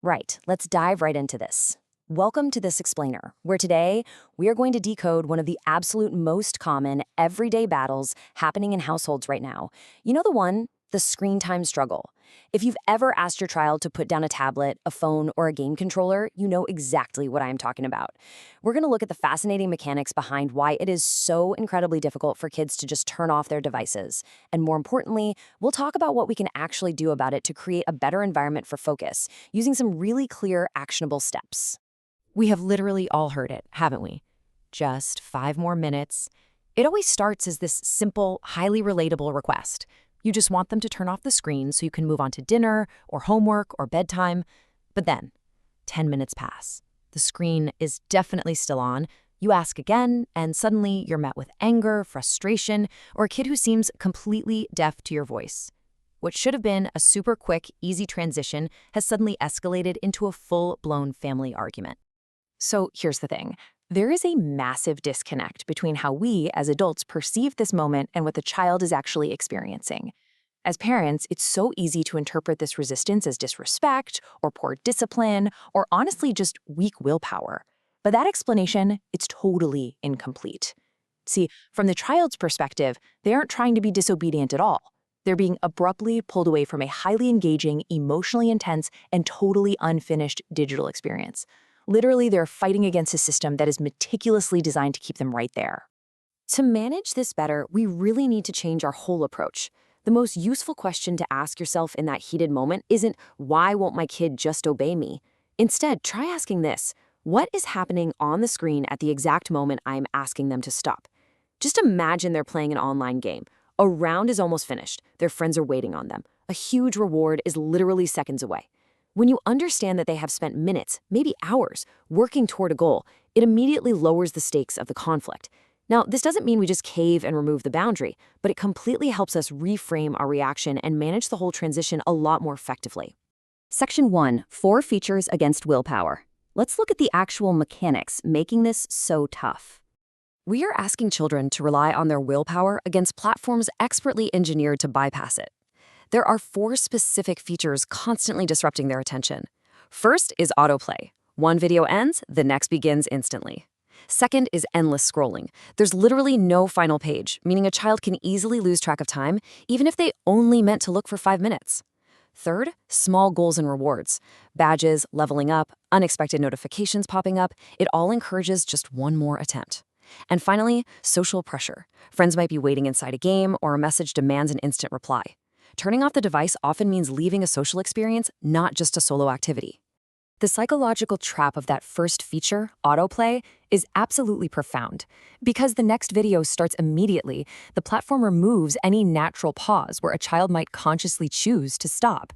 Right, let's dive right into this. Welcome to This Explainer, where today we are going to decode one of the absolute most common everyday battles happening in households right now. You know the one? The screen time struggle. If you've ever asked your child to put down a tablet, a phone, or a game controller, you know exactly what I am talking about. We're going to look at the fascinating mechanics behind why it is so incredibly difficult for kids to just turn off their devices. And more importantly, we'll talk about what we can actually do about it to create a better environment for focus, using some really clear, actionable steps. We have literally all heard it, haven't we? Just 5 more minutes. It always starts as this simple, highly relatable request. You just want them to turn off the screen so you can move on to dinner or homework or bedtime. But then, 10 minutes pass. The screen is definitely still on. You ask again, and suddenly you're met with anger, frustration, or a kid who seems completely deaf to your voice. What should have been a super quick, easy transition has suddenly escalated into a full-blown family argument. So here's the thing. There is a massive disconnect between how we, as adults, perceive this moment and what the child is actually experiencing. As parents, it's so easy to interpret this resistance as disrespect, or poor discipline, or honestly just weak willpower. But that explanation, it's totally incomplete. See, from the child's perspective, they aren't trying to be disobedient at all. They're being abruptly pulled away from a highly engaging, emotionally intense, and totally unfinished digital experience. Literally, they're fighting against a system that is meticulously designed to keep them right there. To manage this better, we really need to change our whole approach. The most useful question to ask yourself in that heated moment isn't, why won't my kid just obey me? Instead, try asking this, what is happening on the screen at the exact moment I'm asking them to stop? Just imagine they're playing an online game. A round is almost finished. Their friends are waiting on them. A huge reward is literally seconds away. When you understand that they have spent minutes, maybe hours, working toward a goal, it immediately lowers the stakes of the conflict. Now, this doesn't mean we just cave and remove the boundary, but it completely helps us reframe our reaction and manage the whole transition a lot more effectively. Section 1, 4 features against willpower. Let's look at the actual mechanics making this so tough. We are asking children to rely on their willpower against platforms expertly engineered to bypass it. There are 4 specific features constantly disrupting their attention. First is autoplay. One video ends, the next begins instantly. Second is endless scrolling. There's literally no final page, meaning a child can easily lose track of time, even if they only meant to look for 5 minutes. Third, small goals and rewards. Badges, leveling up, unexpected notifications popping up, it all encourages just one more attempt. And finally, social pressure. Friends might be waiting inside a game, or a message demands an instant reply. Turning off the device often means leaving a social experience, not just a solo activity. The psychological trap of that first feature, autoplay, is absolutely profound. Because the next video starts immediately, the platform removes any natural pause where a child might consciously choose to stop.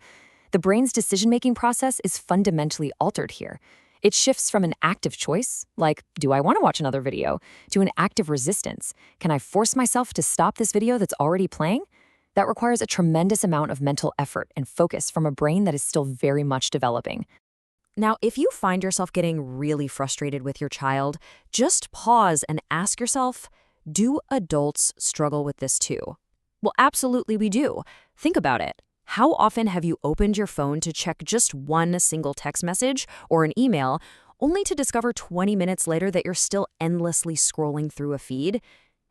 The brain's decision-making process is fundamentally altered here. It shifts from an active choice, like, do I want to watch another video, to an active resistance. Can I force myself to stop this video that's already playing? That requires a tremendous amount of mental effort and focus from a brain that is still very much developing. Now, if you find yourself getting really frustrated with your child, just pause and ask yourself, do adults struggle with this too? Well, absolutely we do. Think about it. How often have you opened your phone to check just one single text message or an email, only to discover 20 minutes later that you're still endlessly scrolling through a feed?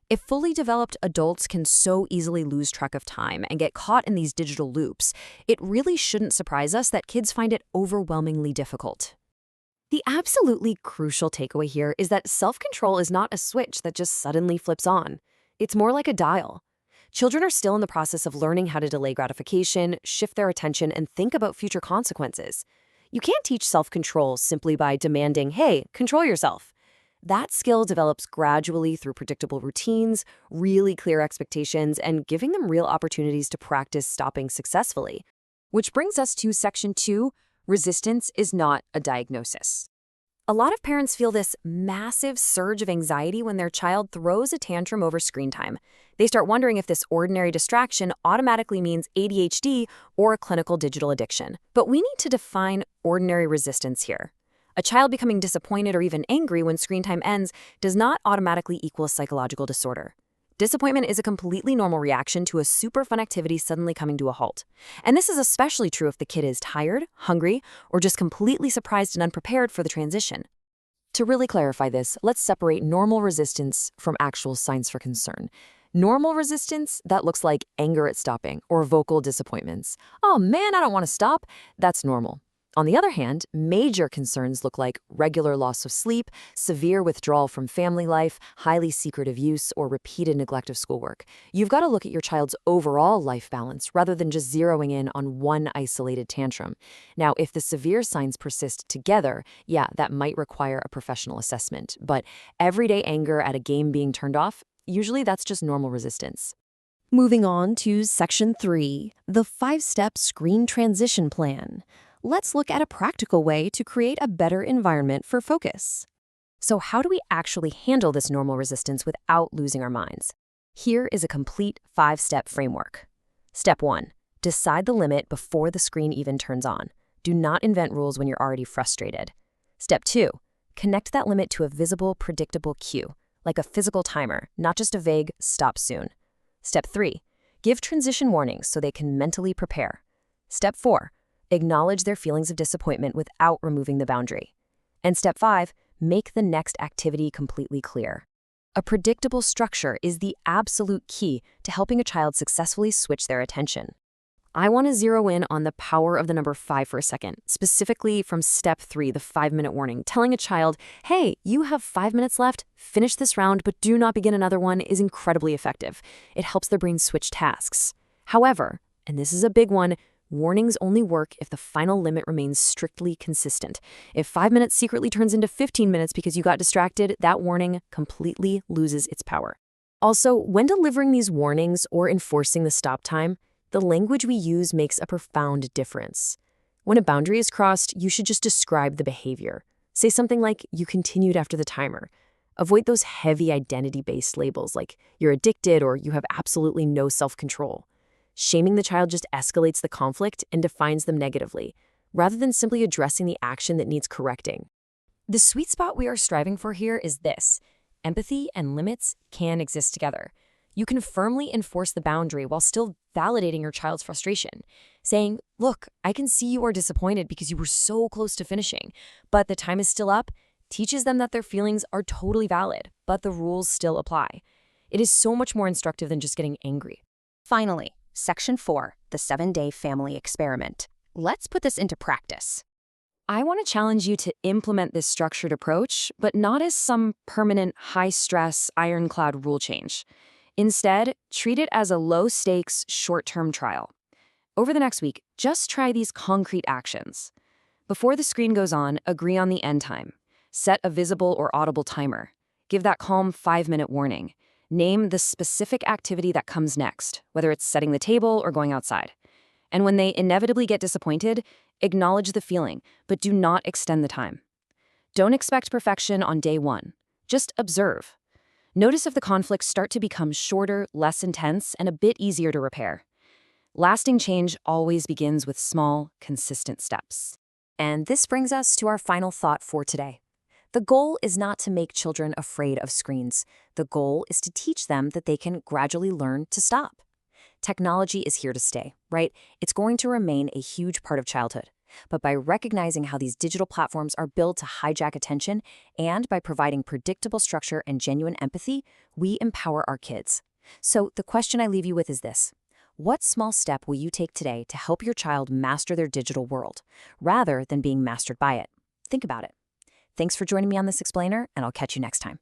If fully developed adults can so easily lose track of time and get caught in these digital loops, it really shouldn't surprise us that kids find it overwhelmingly difficult. The absolutely crucial takeaway here is that self-control is not a switch that just suddenly flips on. It's more like a dial. Children are still in the process of learning how to delay gratification, shift their attention, and think about future consequences. You can't teach self-control simply by demanding, hey, control yourself. That skill develops gradually through predictable routines, really clear expectations, and giving them real opportunities to practice stopping successfully. Which brings us to Section 2, resistance is not a diagnosis. A lot of parents feel this massive surge of anxiety when their child throws a tantrum over screen time. They start wondering if this ordinary distraction automatically means ADHD or a clinical digital addiction. But we need to define ordinary resistance here. A child becoming disappointed or even angry when screen time ends does not automatically equal a psychological disorder. Disappointment is a completely normal reaction to a super fun activity suddenly coming to a halt. And this is especially true if the kid is tired, hungry, or just completely surprised and unprepared for the transition. To really clarify this, let's separate normal resistance from actual signs for concern. Normal resistance, that looks like anger at stopping or vocal disappointments. Oh man, I don't want to stop. That's normal. On the other hand, major concerns look like regular loss of sleep, severe withdrawal from family life, highly secretive use, or repeated neglect of schoolwork. You've got to look at your child's overall life balance rather than just zeroing in on one isolated tantrum. Now, if the severe signs persist together, yeah, that might require a professional assessment. But everyday anger at a game being turned off, usually that's just normal resistance. Moving on to Section 3, the 5-step screen transition plan. Let's look at a practical way to create a better environment for focus. So how do we actually handle this normal resistance without losing our minds? Here is a complete 5-step framework. Step 1. Decide the limit before the screen even turns on. Do not invent rules when you're already frustrated. Step 2. Connect that limit to a visible, predictable cue, like a physical timer, not just a vague stop soon. Step 3. Give transition warnings so they can mentally prepare. Step 4. Acknowledge their feelings of disappointment without removing the boundary. And step 5, make the next activity completely clear. A predictable structure is the absolute key to helping a child successfully switch their attention. I want to zero in on the power of the number 5 for a second, specifically from step 3, the 5-minute warning. Telling a child, hey, you have 5 minutes left, finish this round, but do not begin another one is incredibly effective. It helps their brain switch tasks. However, and this is a big one, warnings only work if the final limit remains strictly consistent. If 5 minutes secretly turns into 15 minutes because you got distracted, that warning completely loses its power. Also, when delivering these warnings or enforcing the stop time, the language we use makes a profound difference. When a boundary is crossed, you should just describe the behavior. Say something like, you continued after the timer. Avoid those heavy identity-based labels like you're addicted or you have absolutely no self-control. Shaming the child just escalates the conflict and defines them negatively, rather than simply addressing the action that needs correcting. The sweet spot we are striving for here is this: empathy and limits can exist together. You can firmly enforce the boundary while still validating your child's frustration, saying, look, I can see you are disappointed because you were so close to finishing, but the time is still up, teaches them that their feelings are totally valid, but the rules still apply. It is so much more instructive than just getting angry. Finally, Section 4, the 7-day family experiment. Let's put this into practice. I want to challenge you to implement this structured approach, but not as some permanent, high-stress, ironclad rule change. Instead, treat it as a low-stakes, short-term trial. Over the next week, just try these concrete actions. Before the screen goes on, agree on the end time. Set a visible or audible timer. Give that calm 5-minute warning. Name the specific activity that comes next, whether it's setting the table or going outside. And when they inevitably get disappointed, acknowledge the feeling, but do not extend the time. Don't expect perfection on day 1. Just observe. Notice if the conflicts start to become shorter, less intense, and a bit easier to repair. Lasting change always begins with small, consistent steps. And this brings us to our final thought for today. The goal is not to make children afraid of screens. The goal is to teach them that they can gradually learn to stop. Technology is here to stay, right? It's going to remain a huge part of childhood. But by recognizing how these digital platforms are built to hijack attention and by providing predictable structure and genuine empathy, we empower our kids. So the question I leave you with is this: what small step will you take today to help your child master their digital world, rather than being mastered by it? Think about it. Thanks for joining me on this explainer, and I'll catch you next time.